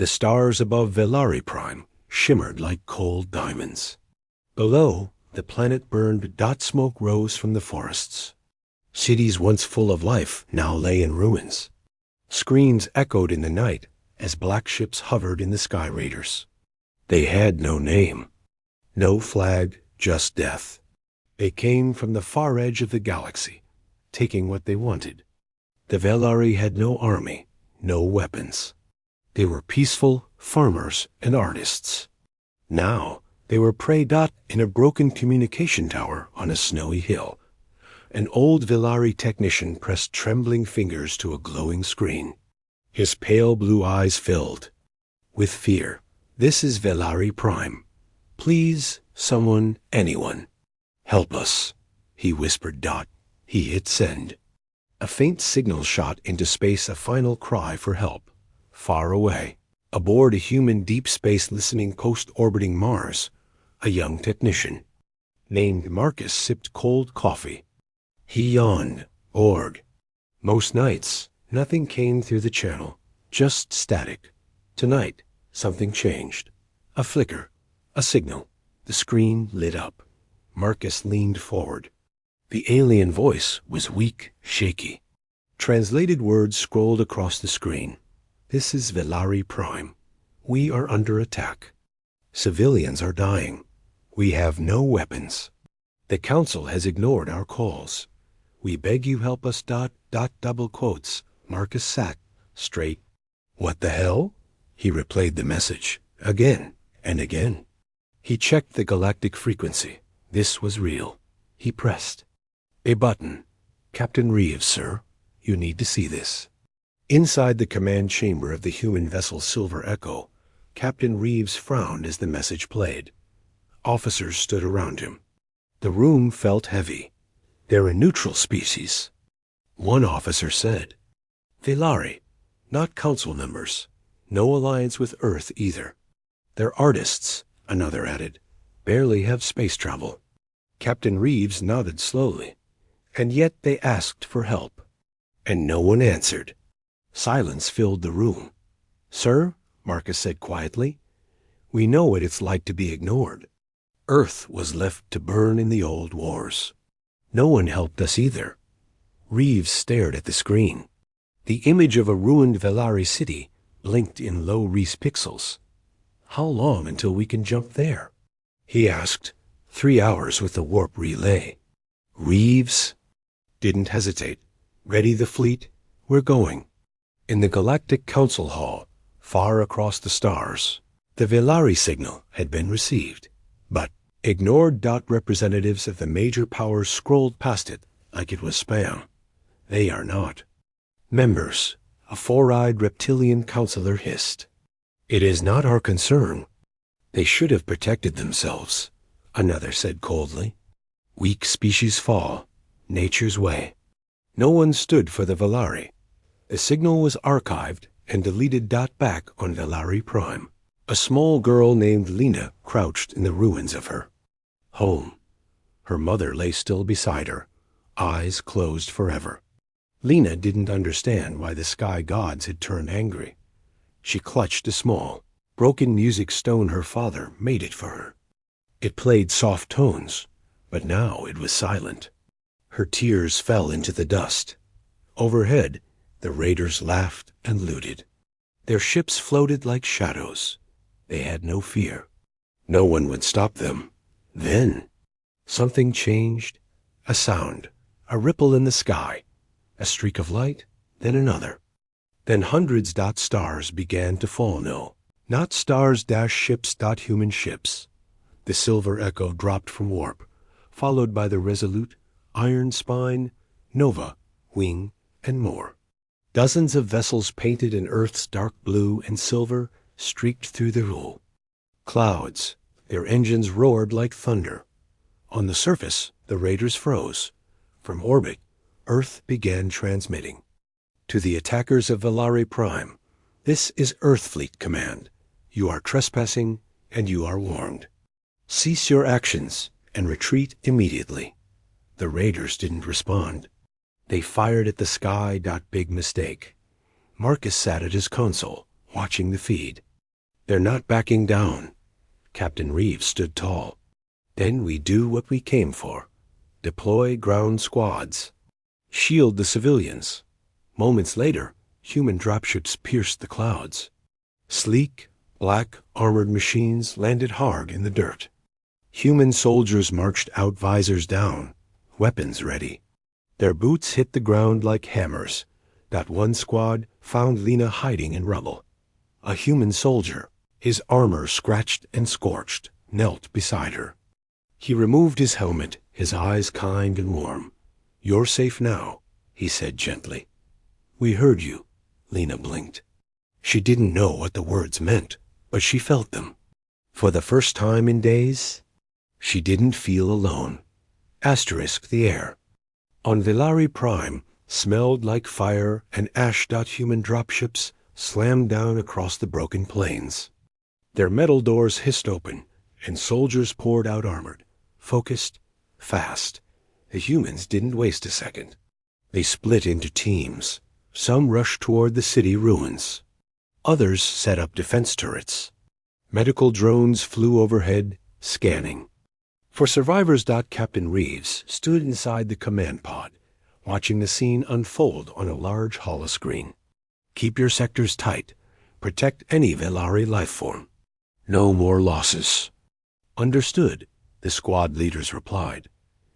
The stars above Velari Prime shimmered like cold diamonds. Below, the planet burned. Smoke rose from the forests. Cities once full of life now lay in ruins. Screams echoed in the night as black ships hovered in the sky raiders. They had no name, no flag, just death. They came from the far edge of the galaxy, taking what they wanted. The Velari had no army, no weapons. They were peaceful farmers and artists. Now they were prey. In a broken communication tower on a snowy hill, an old Velari technician pressed trembling fingers to a glowing screen. His pale blue eyes filled with fear. "This is Velari Prime. Please, someone, anyone. Help us," he whispered. He hit send. A faint signal shot into space, a final cry for help. Far away, aboard a human deep space listening coast orbiting Mars, a young technician named Marcus sipped cold coffee. He yawned. Org. Most nights, nothing came through the channel, just static. Tonight, something changed. A flicker, a signal. The screen lit up. Marcus leaned forward. The alien voice was weak, shaky. Translated words scrolled across the screen. "This is Velari Prime. We are under attack. Civilians are dying. We have no weapons. The Council has ignored our calls. We beg you help us. Double quotes. Marcus sat straight. "What the hell?" He replayed the message again and again. He checked the galactic frequency. This was real. He pressed a button. "Captain Reeves, sir. You need to see this." Inside the command chamber of the human vessel Silver Echo, Captain Reeves frowned as the message played. Officers stood around him. The room felt heavy. "They're a neutral species," one officer said. "Velari, not council members. No alliance with Earth either. They're artists," another added. "Barely have space travel." Captain Reeves nodded slowly. "And yet they asked for help." And no one answered. Silence filled the room. "Sir," Marcus said quietly, "we know what it's like to be ignored. Earth was left to burn in the old wars. No one helped us either." Reeves stared at the screen. The image of a ruined Velari city blinked in low-res pixels. "How long until we can jump there?" he asked. 3 hours with the warp relay." Reeves didn't hesitate. "Ready the fleet? We're going." In the Galactic Council Hall, far across the stars, the Velari signal had been received, but ignored. Representatives of the major powers scrolled past it like it was spam. "They are not members," a four-eyed reptilian counselor hissed. "It is not our concern." "They should have protected themselves," another said coldly. "Weak species fall, nature's way." No one stood for the Velari. The signal was archived and deleted. Back on Velari Prime, a small girl named Lena crouched in the ruins of her home. Her mother lay still beside her, eyes closed forever. Lena didn't understand why the sky gods had turned angry. She clutched a small, broken music stone her father made it for her. It played soft tones, but now it was silent. Her tears fell into the dust. Overhead, the raiders laughed and looted. Their ships floated like shadows. They had no fear. No one would stop them. Then, something changed. A sound, a ripple in the sky, a streak of light, then another. Then hundreds. Stars began to fall. No, not stars. Ships. Human ships. The Silver Echo dropped from warp, followed by the Resolute, Iron Spine, Nova, Wing, and more. Dozens of vessels painted in Earth's dark blue and silver streaked through the rule. Clouds, their engines roared like thunder. On the surface, the raiders froze. From orbit, Earth began transmitting. "To the attackers of Velari Prime, this is Earth Fleet Command. You are trespassing, and you are warned. Cease your actions and retreat immediately." The raiders didn't respond. They fired at the sky. Big mistake. Marcus sat at his console, watching the feed. They're not backing down. Captain Reeves stood tall. Then we do what we came for. Deploy ground squads. Shield the civilians. Moments later, human dropships pierced the clouds. Sleek, black, armored machines landed hard in the dirt. Human soldiers marched out, visors down, weapons ready. Their boots hit the ground like hammers. That one squad found Lena hiding in rubble. A human soldier, his armor scratched and scorched, knelt beside her. He removed his helmet, his eyes kind and warm. "You're safe now," he said gently. "We heard you," Lena blinked. She didn't know what the words meant, but she felt them. For the first time in days, she didn't feel alone. Asterisk the air. On Velari Prime, smelled like fire and ash. Human dropships slammed down across the broken plains. Their metal doors hissed open, and soldiers poured out armored, focused, fast. The humans didn't waste a second. They split into teams. Some rushed toward the city ruins. Others set up defense turrets. Medical drones flew overhead, scanning. For survivors. Captain Reeves stood inside the command pod, watching the scene unfold on a large holoscreen. "Keep your sectors tight. Protect any Velari life form. No more losses." "Understood," the squad leaders replied.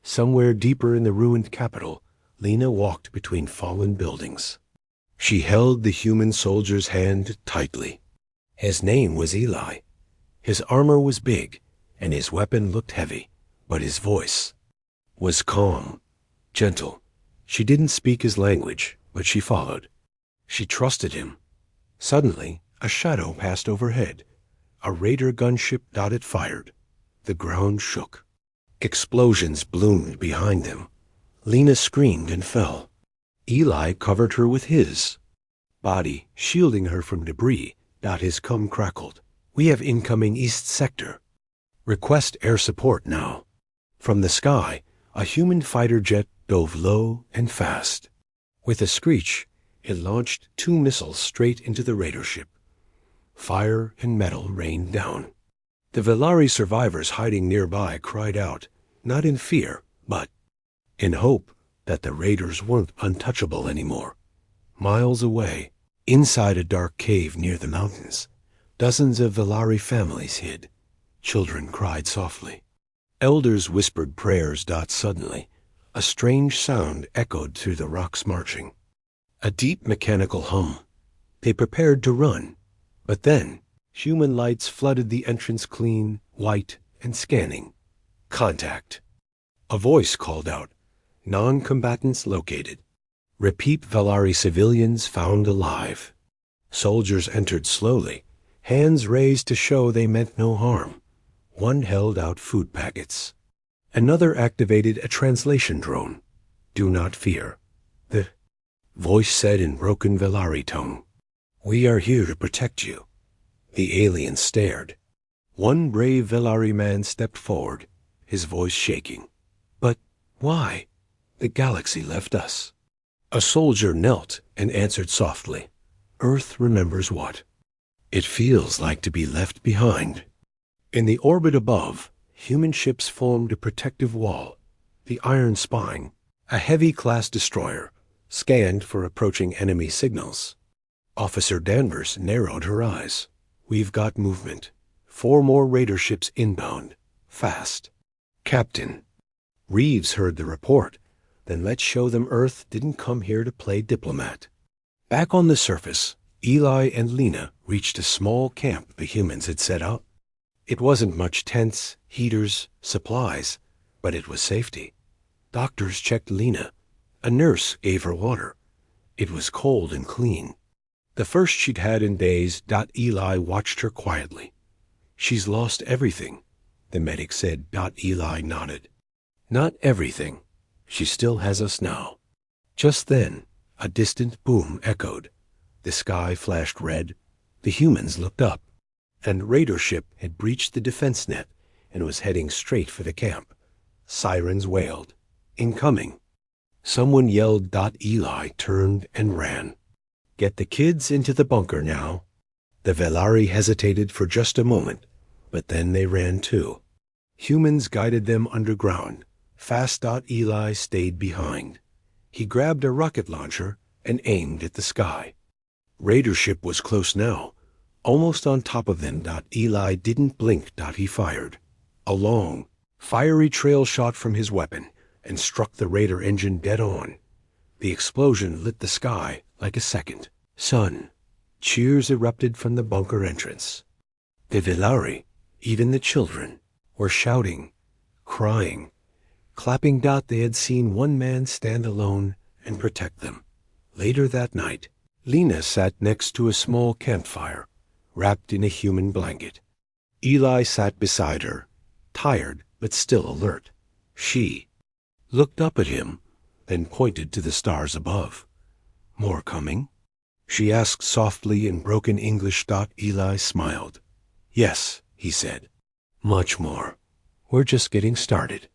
Somewhere deeper in the ruined capital, Lena walked between fallen buildings. She held the human soldier's hand tightly. His name was Eli. His armor was big, and his weapon looked heavy, but his voice was calm, gentle. She didn't speak his language, but she followed. She trusted him. Suddenly, a shadow passed overhead. A raider gunship. It fired. The ground shook. Explosions bloomed behind them. Lena screamed and fell. Eli covered her with his body, shielding her from debris. His cum crackled. "We have incoming East Sector. Request air support now." From the sky, a human fighter jet dove low and fast. With a screech, it launched 2 missiles straight into the raider ship. Fire and metal rained down. The Velari survivors hiding nearby cried out, not in fear, but in hope that the raiders weren't untouchable anymore. Miles away, inside a dark cave near the mountains, dozens of Velari families hid. Children cried softly. Elders whispered prayers. Suddenly, a strange sound echoed through the rocks marching. A deep mechanical hum. They prepared to run, but then human lights flooded the entrance, clean, white, and scanning. "Contact." A voice called out, "Non-combatants located. Repeat, Velari civilians found alive." Soldiers entered slowly, hands raised to show they meant no harm. One held out food packets. Another activated a translation drone. "Do not fear," the voice said in broken Velari tone. "We are here to protect you." The alien stared. One brave Velari man stepped forward, his voice shaking. "But why? The galaxy left us." A soldier knelt and answered softly. "Earth remembers what? It feels like to be left behind." In the orbit above, human ships formed a protective wall. The Iron Spine, a heavy-class destroyer, scanned for approaching enemy signals. Officer Danvers narrowed her eyes. "We've got movement. 4 more raider ships inbound. Fast." "Captain." Reeves heard the report. "Then let's show them Earth didn't come here to play diplomat." Back on the surface, Eli and Lena reached a small camp the humans had set up. It wasn't much: tents, heaters, supplies, but it was safety. Doctors checked Lena. A nurse gave her water. It was cold and clean. The first she'd had in days. Eli watched her quietly. "She's lost everything," the medic said. Eli nodded. "Not everything. She still has us now." Just then, a distant boom echoed. The sky flashed red. The humans looked up. And raider ship had breached the defense net and was heading straight for the camp. Sirens wailed. "Incoming." Someone yelled. Eli turned and ran. "Get the kids into the bunker now." The Velari hesitated for just a moment, but then they ran too. Humans guided them underground. Fast. Eli stayed behind. He grabbed a rocket launcher and aimed at the sky. Raider ship was close now, almost on top of them. Eli didn't blink. He fired. A long, fiery trail shot from his weapon and struck the Raider engine dead on. The explosion lit the sky like a second sun. Cheers erupted from the bunker entrance. The Velari, even the children, were shouting, crying, clapping. They had seen one man stand alone and protect them. Later that night, Lena sat next to a small campfire, wrapped in a human blanket. Eli sat beside her, tired but still alert. She looked up at him, then pointed to the stars above. "More coming?" she asked softly in broken English. Eli smiled. "Yes," he said. "Much more. We're just getting started."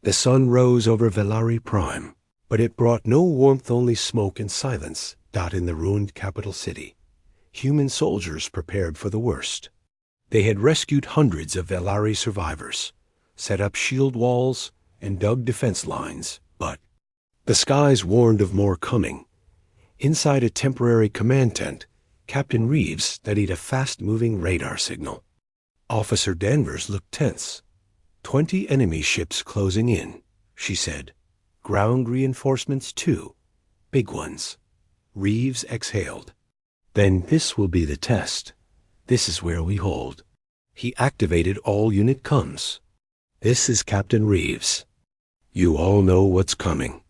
The sun rose over Velari Prime, but it brought no warmth, only smoke and silence. In the ruined capital city, human soldiers prepared for the worst. They had rescued hundreds of Velari survivors, set up shield walls, and dug defense lines, but the skies warned of more coming. Inside a temporary command tent, Captain Reeves studied a fast-moving radar signal. Officer Danvers looked tense. 20 enemy ships closing in, she said. Ground reinforcements too. Big ones. Reeves exhaled. "Then this will be the test. This is where we hold." He activated all unit comms. "This is Captain Reeves. You all know what's coming.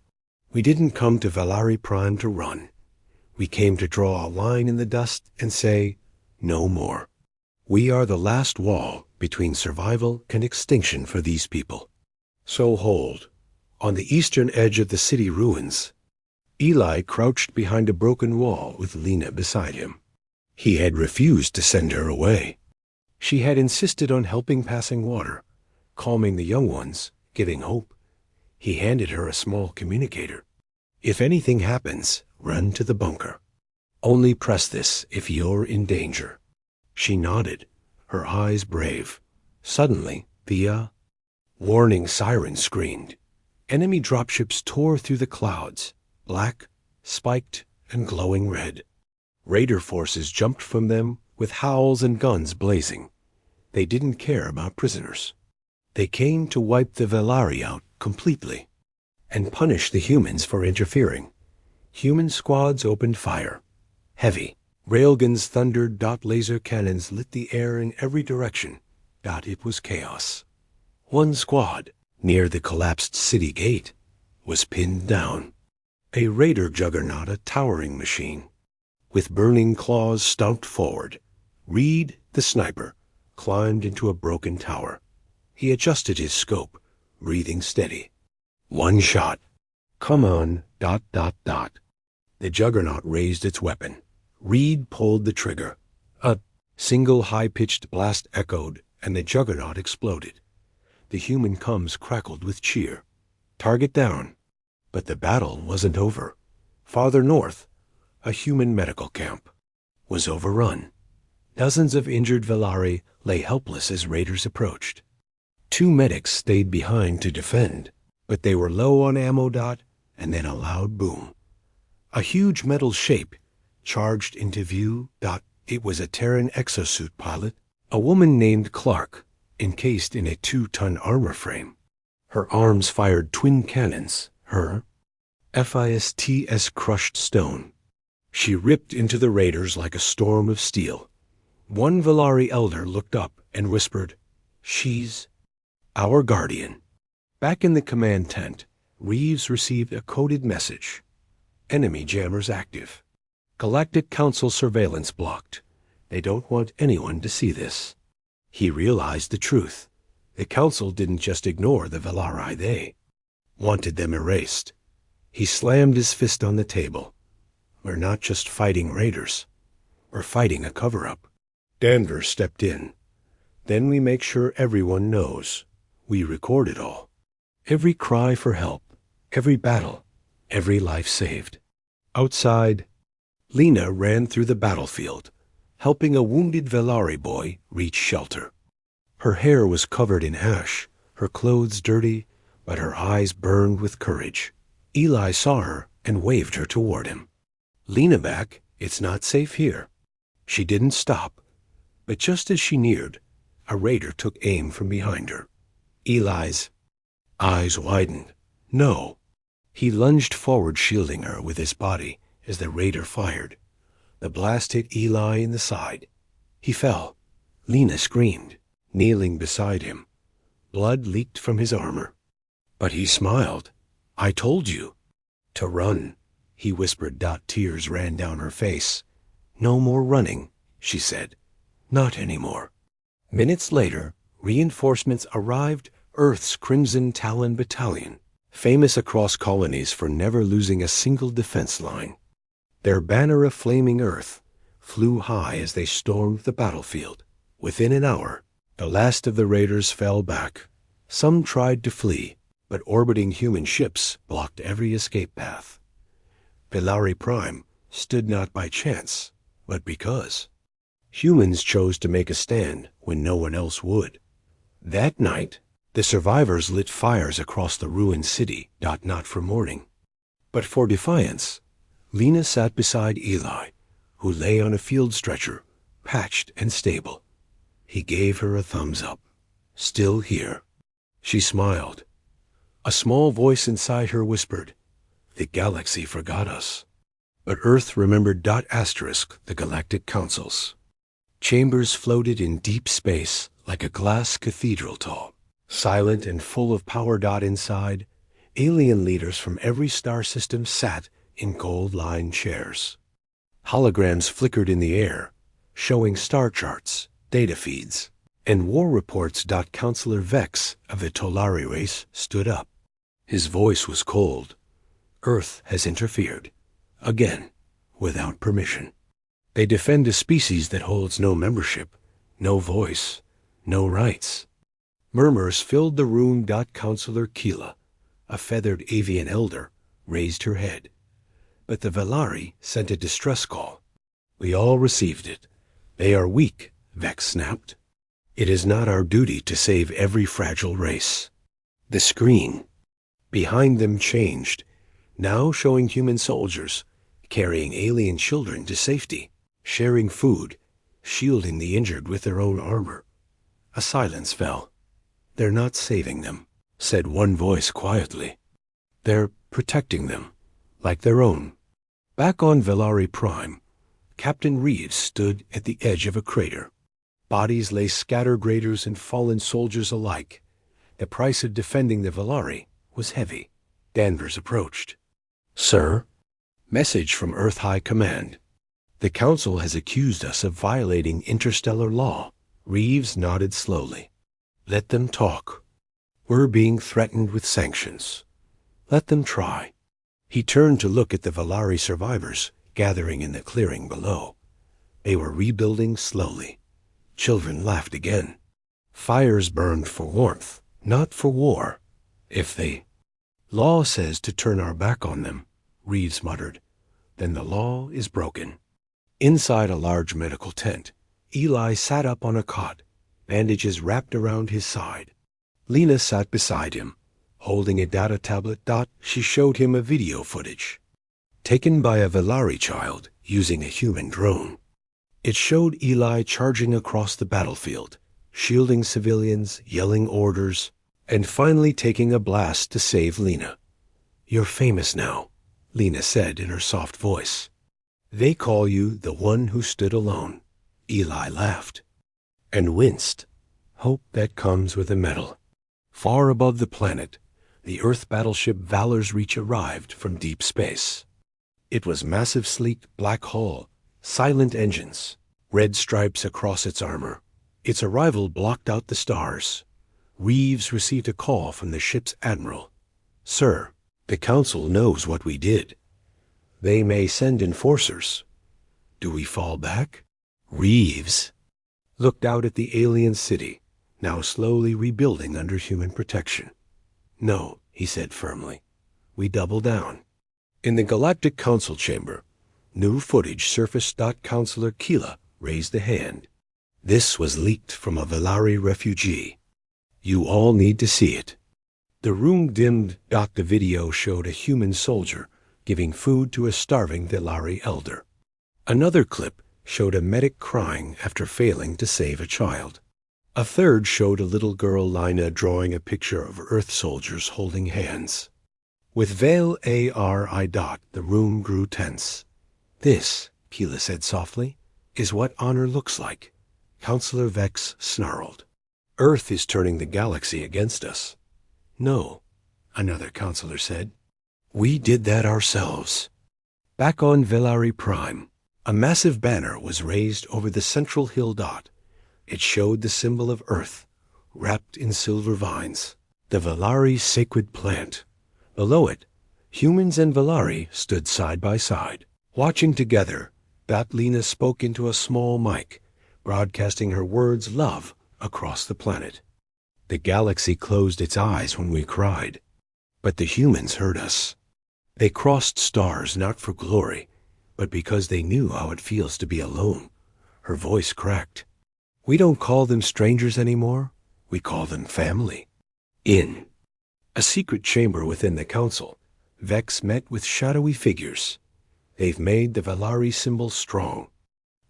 We didn't come to Velari Prime to run. We came to draw a line in the dust and say, no more. We are the last wall between survival and extinction for these people. So hold." On the eastern edge of the city ruins, Eli crouched behind a broken wall with Lena beside him. He had refused to send her away. She had insisted on helping passing water, calming the young ones, giving hope. He handed her a small communicator. "If anything happens, run to the bunker. Only press this if you're in danger." She nodded, her eyes brave. Suddenly, the warning siren screamed. Enemy dropships tore through the clouds, black, spiked, and glowing red. Raider forces jumped from them with howls and guns blazing. They didn't care about prisoners. They came to wipe the Velari out completely and punish the humans for interfering. Human squads opened fire. Heavy. Railguns thundered. Laser cannons lit the air in every direction. It was chaos. One squad, near the collapsed city gate, was pinned down. A Raider juggernaut, a towering machine. With burning claws stomped forward. Reed, the sniper, climbed into a broken tower. He adjusted his scope, breathing steady. One shot. "Come on, ... The juggernaut raised its weapon. Reed pulled the trigger. A single high-pitched blast echoed, and the juggernaut exploded. The human comms crackled with cheer. Target down. But the battle wasn't over. Farther north, a human medical camp was overrun. Dozens of injured Velari lay helpless as raiders approached. 2 medics stayed behind to defend, but they were low on ammo. And then a loud boom. A huge metal shape charged into view. It was a Terran exosuit pilot, a woman named Clark, encased in a 2-ton armor frame. Her arms fired twin cannons, her FISTS crushed stone. She ripped into the raiders like a storm of steel. One Velari elder looked up and whispered, "She's our guardian." Back in the command tent, Reeves received a coded message. Enemy jammers active. Galactic Council surveillance blocked. They don't want anyone to see this. He realized the truth. The Council didn't just ignore the Velari, they wanted them erased. He slammed his fist on the table. "We're not just fighting raiders. We're fighting a cover-up." Danvers stepped in. "Then we make sure everyone knows. We record it all. Every cry for help, every battle, every life saved." Outside, Lena ran through the battlefield, helping a wounded Velari boy reach shelter. Her hair was covered in ash, her clothes dirty, but her eyes burned with courage. Eli saw her and waved her toward him. "Lena back, it's not safe here." She didn't stop, but just as she neared, a raider took aim from behind her. Eli's eyes widened. No. He lunged forward, shielding her with his body as the raider fired. The blast hit Eli in the side. He fell. Lena screamed, kneeling beside him. Blood leaked from his armor. But he smiled. "I told you." "To run," he whispered. Tears ran down her face. "No more running," she said. "Not anymore." Minutes later, reinforcements arrived. Earth's Crimson Talon Battalion, famous across colonies for never losing a single defense line. Their banner of flaming earth flew high as they stormed the battlefield. Within an hour, the last of the raiders fell back. Some tried to flee, but orbiting human ships blocked every escape path. Velari Prime stood not by chance, but because humans chose to make a stand when no one else would. That night, the survivors lit fires across the ruined city, not for mourning, but for defiance. Lena sat beside Eli, who lay on a field stretcher, patched and stable. He gave her a thumbs up. "Still here." She smiled. A small voice inside her whispered, "The galaxy forgot us." But Earth remembered. The Galactic Councils. Chambers floated in deep space like a glass cathedral tall, silent and full of power. Inside, alien leaders from every star system sat in gold-lined chairs. Holograms flickered in the air, showing star charts, data feeds, and war reports. Counselor Vex of the Tolari race stood up. His voice was cold. "Earth has interfered. Again, without permission. They defend a species that holds no membership, no voice, no rights." Murmurs filled the room. Counselor Keela, a feathered avian elder, raised her head. But the Velari sent a distress call. "We all received it. They are weak," Vex snapped. "It is not our duty to save every fragile race." The screen behind them changed, now showing human soldiers carrying alien children to safety, sharing food, shielding the injured with their own armor. A silence fell. "They're not saving them," said one voice quietly. "They're protecting them, like their own." Back on Velari Prime, Captain Reeves stood at the edge of a crater. Bodies lay scattered, raiders and fallen soldiers alike. The price of defending the Velari was heavy. Danvers approached. "Sir?" "Message from Earth High Command. The Council has accused us of violating interstellar law." Reeves nodded slowly. "Let them talk. We're being threatened with sanctions. Let them try." He turned to look at the Velari survivors gathering in the clearing below. They were rebuilding slowly. Children laughed again. Fires burned for warmth, not for war. "If the law says to turn our back on them," Reeves muttered, "then the law is broken." Inside a large medical tent, Eli sat up on a cot, bandages wrapped around his side. Lena sat beside him, holding a data tablet. She showed him a video footage taken by a Velari child using a human drone. It showed Eli charging across the battlefield, shielding civilians, yelling orders, and finally taking a blast to save Lena. "You're famous now," Lena said in her soft voice. "They call you the one who stood alone." Eli laughed and winced. "Hope that comes with a medal." Far above the planet, the Earth battleship Valor's Reach arrived from deep space. It was massive, sleek, black hull, silent engines, red stripes across its armor. Its arrival blocked out the stars. Reeves received a call from the ship's admiral. "Sir, the Council knows what we did. They may send enforcers. Do we fall back?" Reeves looked out at the alien city, now slowly rebuilding under human protection. "No," he said firmly. "We double down." In the Galactic Council chamber, new footage surfaced. Counselor Keela raised a hand. This was leaked from a Velari refugee. You all need to see it. The room dimmed. The video showed a human soldier giving food to a starving Velari elder. Another clip showed a medic crying after failing to save a child. A third showed a little girl Lina drawing a picture of Earth soldiers holding hands. With Vale ARI. The room grew tense. This, Keela said softly, is what honor looks like. Counselor Vex snarled. Earth is turning the galaxy against us. No, another counselor said. We did that ourselves. Back on Velari Prime, a massive banner was raised over the central hill. It showed the symbol of Earth, wrapped in silver vines, the Velari sacred plant. Below it, humans and Velari stood side by side, watching together. Batlina spoke into a small mic, broadcasting her words love across the planet. The galaxy closed its eyes when we cried, but the humans heard us. They crossed stars not for glory, but because they knew how it feels to be alone. Her voice cracked. We don't call them strangers anymore. We call them family. In a secret chamber within the council, Vex met with shadowy figures. They've made the Velari symbol strong.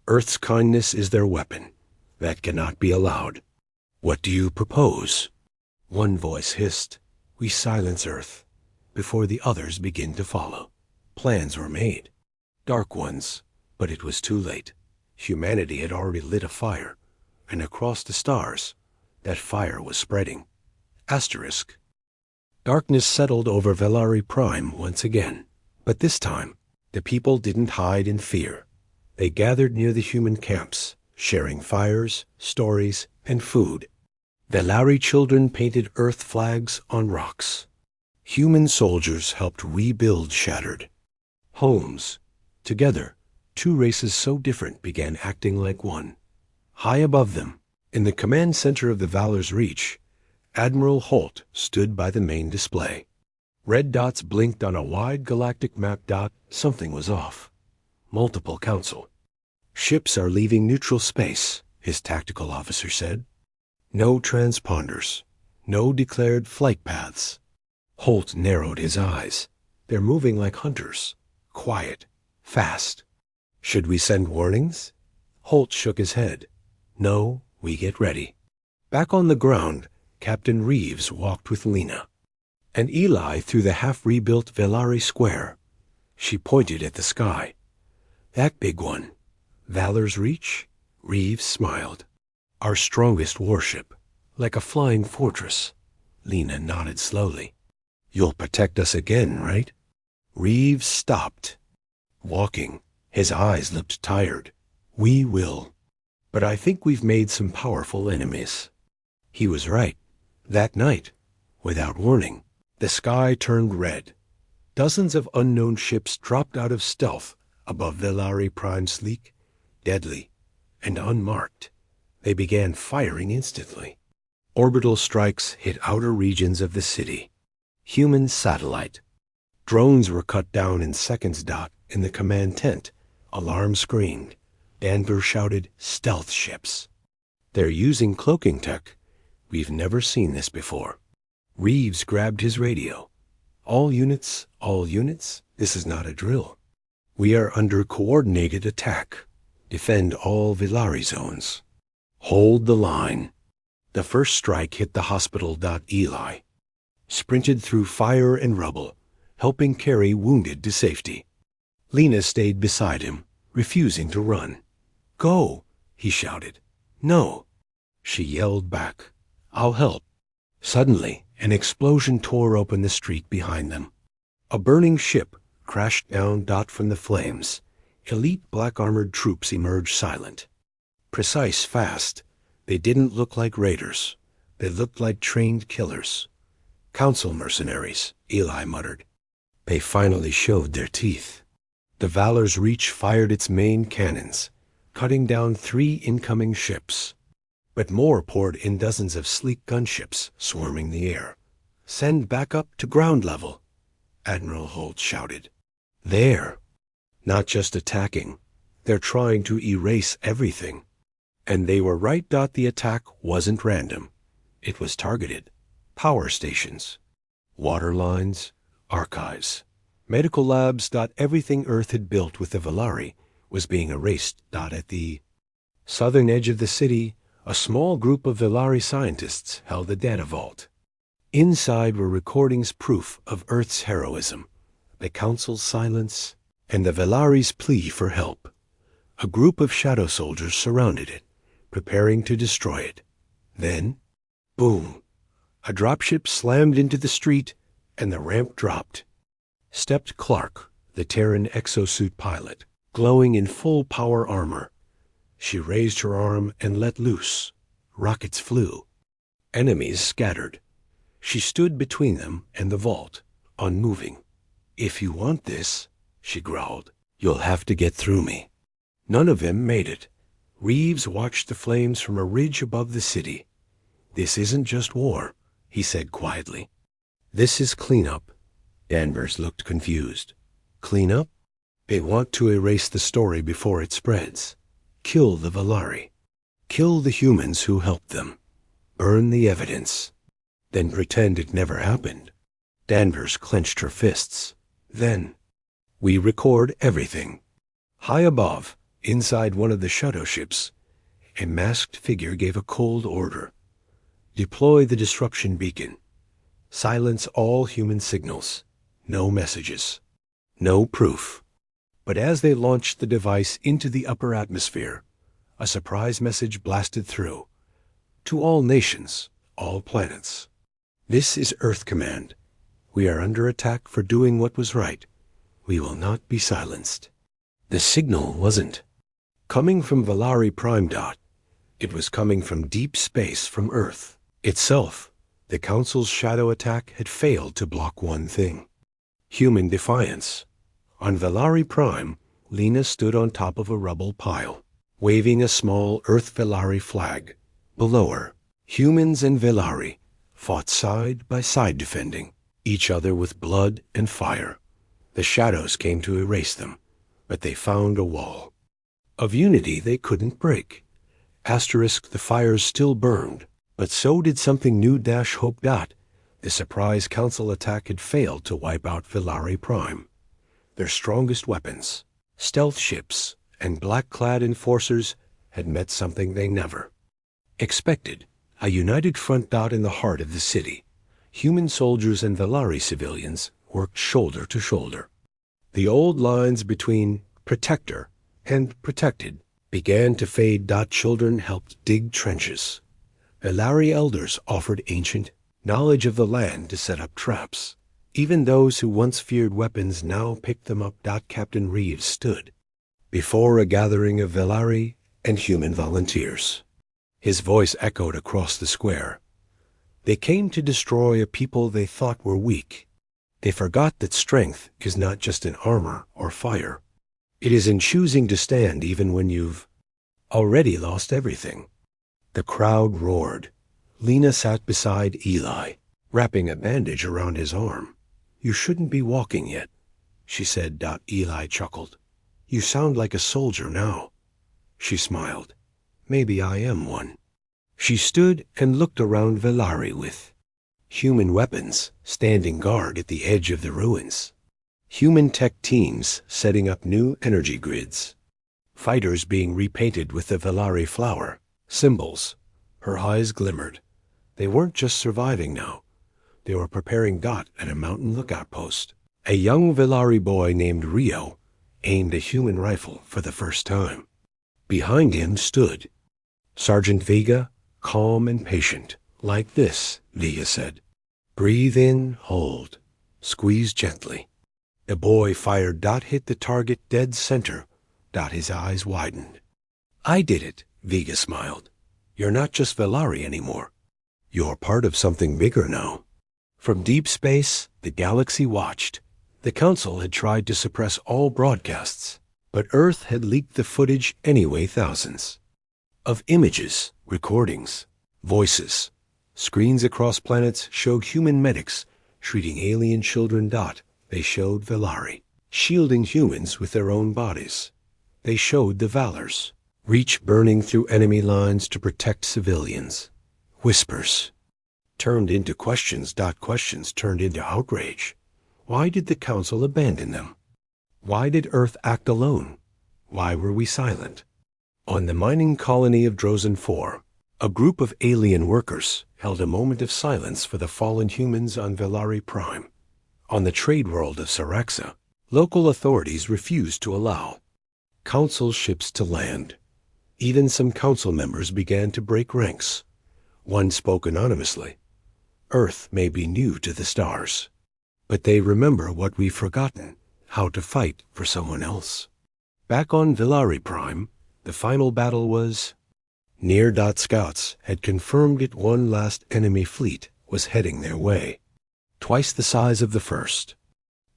Earth's kindness is their weapon. That cannot be allowed. What do you propose? One voice hissed. We silence Earth before the others begin to follow. Plans were made. Dark ones, but it was too late. Humanity had already lit a fire, and across the stars, that fire was spreading. Asterisk. Darkness settled over Velari Prime once again, but this time, the people didn't hide in fear. They gathered near the human camps, sharing fires, stories, and food. Velari children painted Earth flags on rocks. Human soldiers helped rebuild shattered homes. Together, two races so different began acting like one. High above them, in the command center of the Valor's Reach, Admiral Holt stood by the main display. Red dots blinked on a wide galactic map. Something was off. Multiple council. Ships are leaving neutral space, his tactical officer said. No transponders. No declared flight paths. Holt narrowed his eyes. They're moving like hunters. Quiet. Fast. Should we send warnings? Holt shook his head. No, we get ready. Back on the ground, Captain Reeves walked with Lena and Eli through the half-rebuilt Velari Square. She pointed at the sky. That big one. Valor's Reach? Reeves smiled. Our strongest warship, like a flying fortress. Lena nodded slowly. You'll protect us again, right? Reeves stopped. Walking, his eyes looked tired. We will. But I think we've made some powerful enemies. He was right. That night, without warning, the sky turned red. Dozens of unknown ships dropped out of stealth above Velari Prime, sleek, deadly, and unmarked. They began firing instantly. Orbital strikes hit outer regions of the city. Human satellite. Drones were cut down in seconds. In the command tent, alarm screamed. Danver shouted, stealth ships. They're using cloaking tech. We've never seen this before. Reeves grabbed his radio. All units, this is not a drill. We are under coordinated attack. Defend all Velari zones. Hold the line. The first strike hit the hospital. Eli sprinted through fire and rubble, helping carry wounded to safety. Lena stayed beside him, refusing to run. Go, he shouted. No. She yelled back. I'll help. Suddenly, an explosion tore open the street behind them. A burning ship crashed down. From the flames, elite black-armored troops emerged silent. Precise, fast. They didn't look like raiders. They looked like trained killers. Council mercenaries, Eli muttered. They finally showed their teeth. The Valor's Reach fired its main cannons, cutting down 3 incoming ships. But more poured in, dozens of sleek gunships swarming the air. Send backup to ground level, Admiral Holt shouted. There. Not just attacking. They're trying to erase everything. And they were right. The attack wasn't random. It was targeted. Power stations, water lines, archives, medical labs. Everything Earth had built with the Velari was being erased. At the southern edge of the city, a small group of Velari scientists held a data vault. Inside were recordings, proof of Earth's heroism, the Council's silence, and the Velari's plea for help. A group of shadow soldiers surrounded it, preparing to destroy it. Then, boom! A dropship slammed into the street, and the ramp dropped. Stepped Clark, the Terran exosuit pilot, glowing in full power armor. She raised her arm and let loose. Rockets flew. Enemies scattered. She stood between them and the vault, unmoving. "If you want this," she growled, "you'll have to get through me." None of them made it. Reeves watched the flames from a ridge above the city. "This isn't just war," he said quietly. "This is cleanup." Danvers looked confused. "Cleanup? They want to erase the story before it spreads. Kill the Velari. Kill the humans who helped them. Burn the evidence. Then pretend it never happened." Danvers clenched her fists. "Then we record everything." High above, inside one of the shadow ships, a masked figure gave a cold order. "Deploy the disruption beacon. Silence all human signals. No messages. No proof." But as they launched the device into the upper atmosphere, a surprise message blasted through. "To all nations, all planets. This is Earth Command. We are under attack for doing what was right. We will not be silenced." The signal wasn't coming from Velari Prime. It was coming from deep space, from Earth itself. The Council's shadow attack had failed to block one thing: human defiance. On Velari Prime, Lena stood on top of a rubble pile, waving a small Earth Velari flag. Below her, humans and Velari fought side by side, defending each other with blood and fire. The shadows came to erase them, but they found a wall of unity they couldn't break. Asterisk, the fires still burned, but so did something new. Hope. The surprise Council attack had failed to wipe out Velari Prime. Their strongest weapons, stealth ships, and black-clad enforcers had met something they never expected: a united front. In the heart of the city, human soldiers and Velari civilians worked shoulder to shoulder. The old lines between protector and protected began to fade. Children helped dig trenches. Velari elders offered ancient knowledge of the land to set up traps. Even those who once feared weapons now picked them up. Captain Reeves stood before a gathering of Velari and human volunteers. His voice echoed across the square. They came to destroy a people they thought were weak. They forgot that strength is not just in armor or fire. It is in choosing to stand even when you've already lost everything. The crowd roared. Lena sat beside Eli, wrapping a bandage around his arm. "You shouldn't be walking yet," she said. Eli chuckled. "You sound like a soldier now." She smiled. "Maybe I am one." She stood and looked around Velari with human weapons standing guard at the edge of the ruins. Human tech teams setting up new energy grids. Fighters being repainted with the Velari flower symbols. Her eyes glimmered. They weren't just surviving now. They were preparing. At a mountain lookout post, a young Velari boy named Rio aimed a human rifle for the first time. Behind him stood Sergeant Vega, calm and patient. "Like this," Vega said. "Breathe in, hold, squeeze gently." The boy fired. Hit the target dead center. His eyes widened. "I did it," Vega smiled. "You're not just Velari anymore. You're part of something bigger now." From deep space, the galaxy watched. The Council had tried to suppress all broadcasts, but Earth had leaked the footage anyway. Thousands of images, recordings, voices. Screens across planets showed human medics treating alien children. They showed Velari shielding humans with their own bodies. They showed the valors, reach burning through enemy lines to protect civilians. Whispers turned into questions. Questions turned into outrage. Why did the Council abandon them? Why did Earth act alone? Why were we silent? On the mining colony of Drozen 4, a group of alien workers held a moment of silence for the fallen humans on Velari Prime. On the trade world of Saraxa, local authorities refused to allow Council ships to land. Even some Council members began to break ranks. One spoke anonymously. Earth may be new to the stars, but they remember what we've forgotten, how to fight for someone else. Back on Velari Prime, the final battle was near. Scouts had confirmed it. One last enemy fleet was heading their way. Twice the size of the first.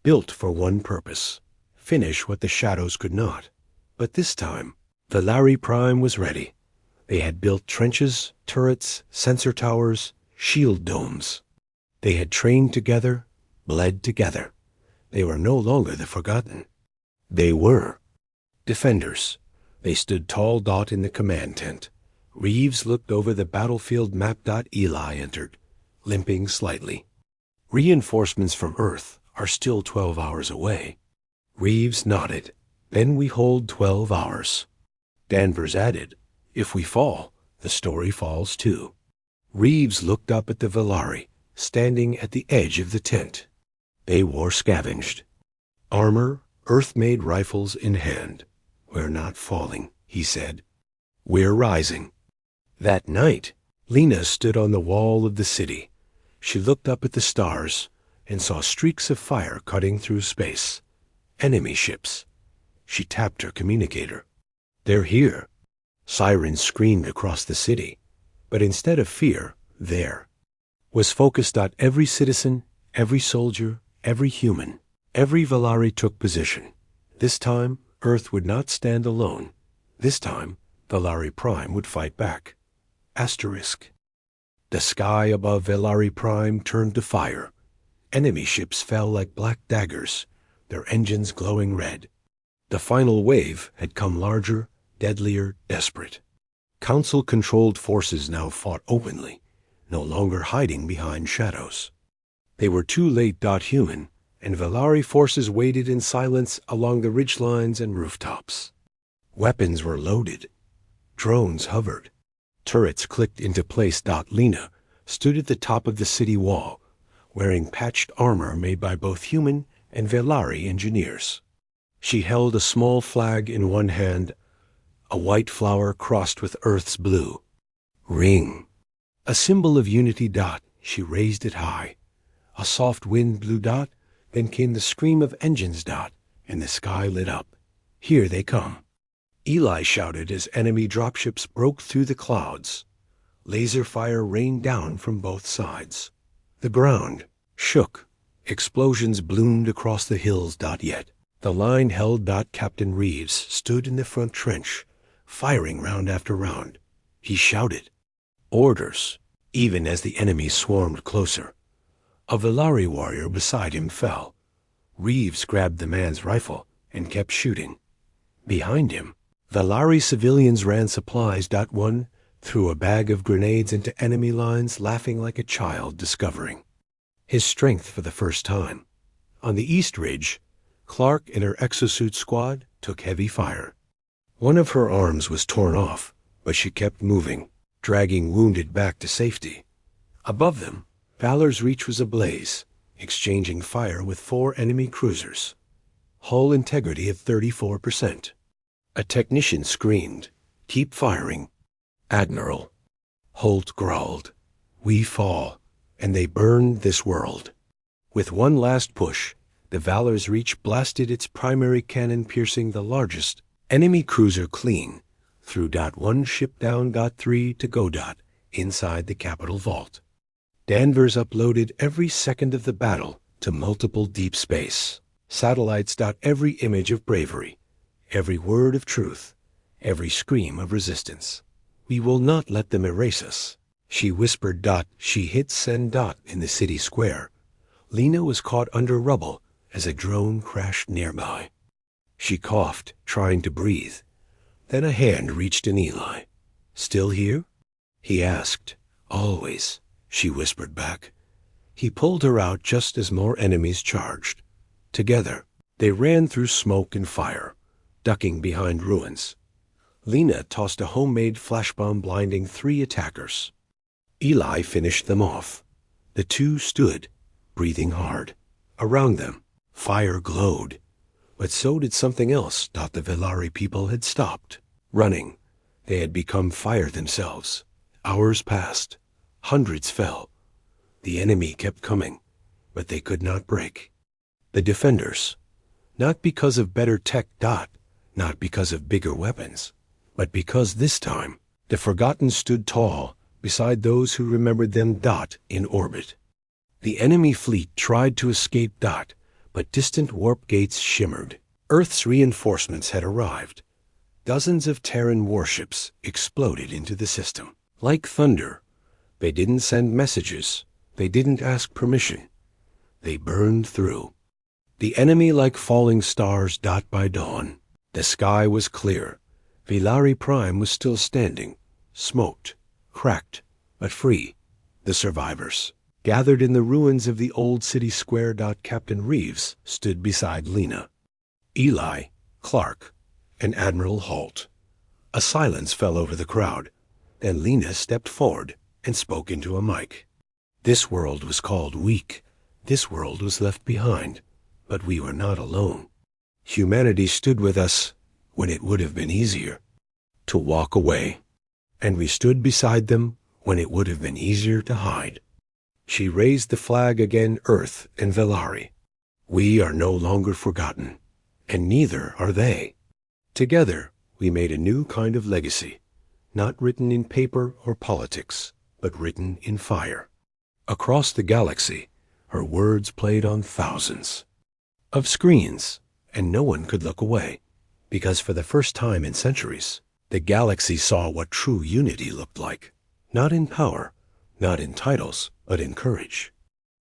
Built for one purpose, finish what the shadows could not. But this time, Velari Prime was ready. They had built trenches, turrets, sensor towers, shield domes. They had trained together, bled together. They were no longer the forgotten. They were defenders. They stood tall. In the command tent. Reeves looked over the battlefield map. Eli entered, limping slightly. Reinforcements from Earth are still 12 hours away. Reeves nodded. Then we hold 12 hours. Danvers added, if we fall, the story falls too. Reeves looked up at the Velari, standing at the edge of the tent. They wore scavenged armor, Earth-made rifles in hand. We're not falling, he said. We're rising. That night, Lena stood on the wall of the city. She looked up at the stars and saw streaks of fire cutting through space. Enemy ships. She tapped her communicator. They're here. Sirens screamed across the city. But instead of fear, there was focused. Every citizen, every soldier, every human, every Velari took position. This time, Earth would not stand alone. This time, Velari Prime would fight back. Asterisk. The sky above Velari Prime turned to fire. Enemy ships fell like black daggers, their engines glowing red. The final wave had come larger, deadlier, desperate. Council-controlled forces now fought openly, no longer hiding behind shadows. They were too late. Human and Velari forces waited in silence along the ridgelines and rooftops. Weapons were loaded. Drones hovered. Turrets clicked into place. Lena stood at the top of the city wall, wearing patched armor made by both human and Velari engineers. She held a small flag in one hand, a white flower crossed with Earth's blue. Ring. A symbol of unity. She raised it high. A soft wind blew. Then came the scream of engines. And the sky lit up. Here they come. Eli shouted as enemy dropships broke through the clouds. Laser fire rained down from both sides. The ground shook. Explosions bloomed across the hills. Yet the line held. Captain Reeves stood in the front trench, firing round after round. He shouted orders, even as the enemy swarmed closer. A Velari warrior beside him fell. Reeves grabbed the man's rifle and kept shooting. Behind him, Velari civilians ran supplies. One threw a bag of grenades into enemy lines, laughing like a child discovering his strength for the first time. On the East Ridge, Clark and her exosuit squad took heavy fire. One of her arms was torn off, but she kept moving, dragging wounded back to safety. Above them, Valor's Reach was ablaze, exchanging fire with 4 enemy cruisers. Hull integrity at 34%. A technician screamed, "Keep firing." "Admiral." Holt growled, "We fall, and they burned this world." With one last push, the Valor's Reach blasted its primary cannon, piercing the largest enemy cruiser clean, threw one ship down. 3 to go. Inside the Capitol vault. Danvers uploaded every second of the battle to multiple deep space satellites. Every image of bravery, every word of truth, every scream of resistance. "We will not let them erase us," she whispered. She hit send. In the city square, Lena was caught under rubble as a drone crashed nearby. She coughed, trying to breathe. Then a hand reached in Eli. "Still here?" he asked. "Always," she whispered back. He pulled her out just as more enemies charged. Together, they ran through smoke and fire, ducking behind ruins. Lena tossed a homemade flash bomb blinding 3 attackers. Eli finished them off. The 2 stood, breathing hard. Around them, fire glowed. But so did something else. The Velari people had stopped running. They had become fire themselves. Hours passed. Hundreds fell. The enemy kept coming, but they could not break. The defenders, not because of better tech. Not because of bigger weapons, but because this time the Forgotten stood tall beside those who remembered them. In orbit. The enemy fleet tried to escape. But distant warp gates shimmered. Earth's reinforcements had arrived. Dozens of Terran warships exploded into the system. Like thunder, they didn't send messages. They didn't ask permission. They burned through. The enemy like falling stars. By dawn, the sky was clear. Velari Prime was still standing, smoked, cracked, but free. The survivors, gathered in the ruins of the old city square. Captain Reeves stood beside Lena, Eli, Clark, and Admiral Holt. A silence fell over the crowd. Then Lena stepped forward and spoke into a mic. This world was called weak. This world was left behind. But we were not alone. Humanity stood with us when it would have been easier to walk away. And we stood beside them when it would have been easier to hide. She raised the flag again. Earth and Velari. We are no longer forgotten, and neither are they. Together, we made a new kind of legacy, not written in paper or politics, but written in fire. Across the galaxy, her words played on thousands of screens, and no one could look away, because for the first time in centuries, the galaxy saw what true unity looked like, not in power, not in titles, but in courage.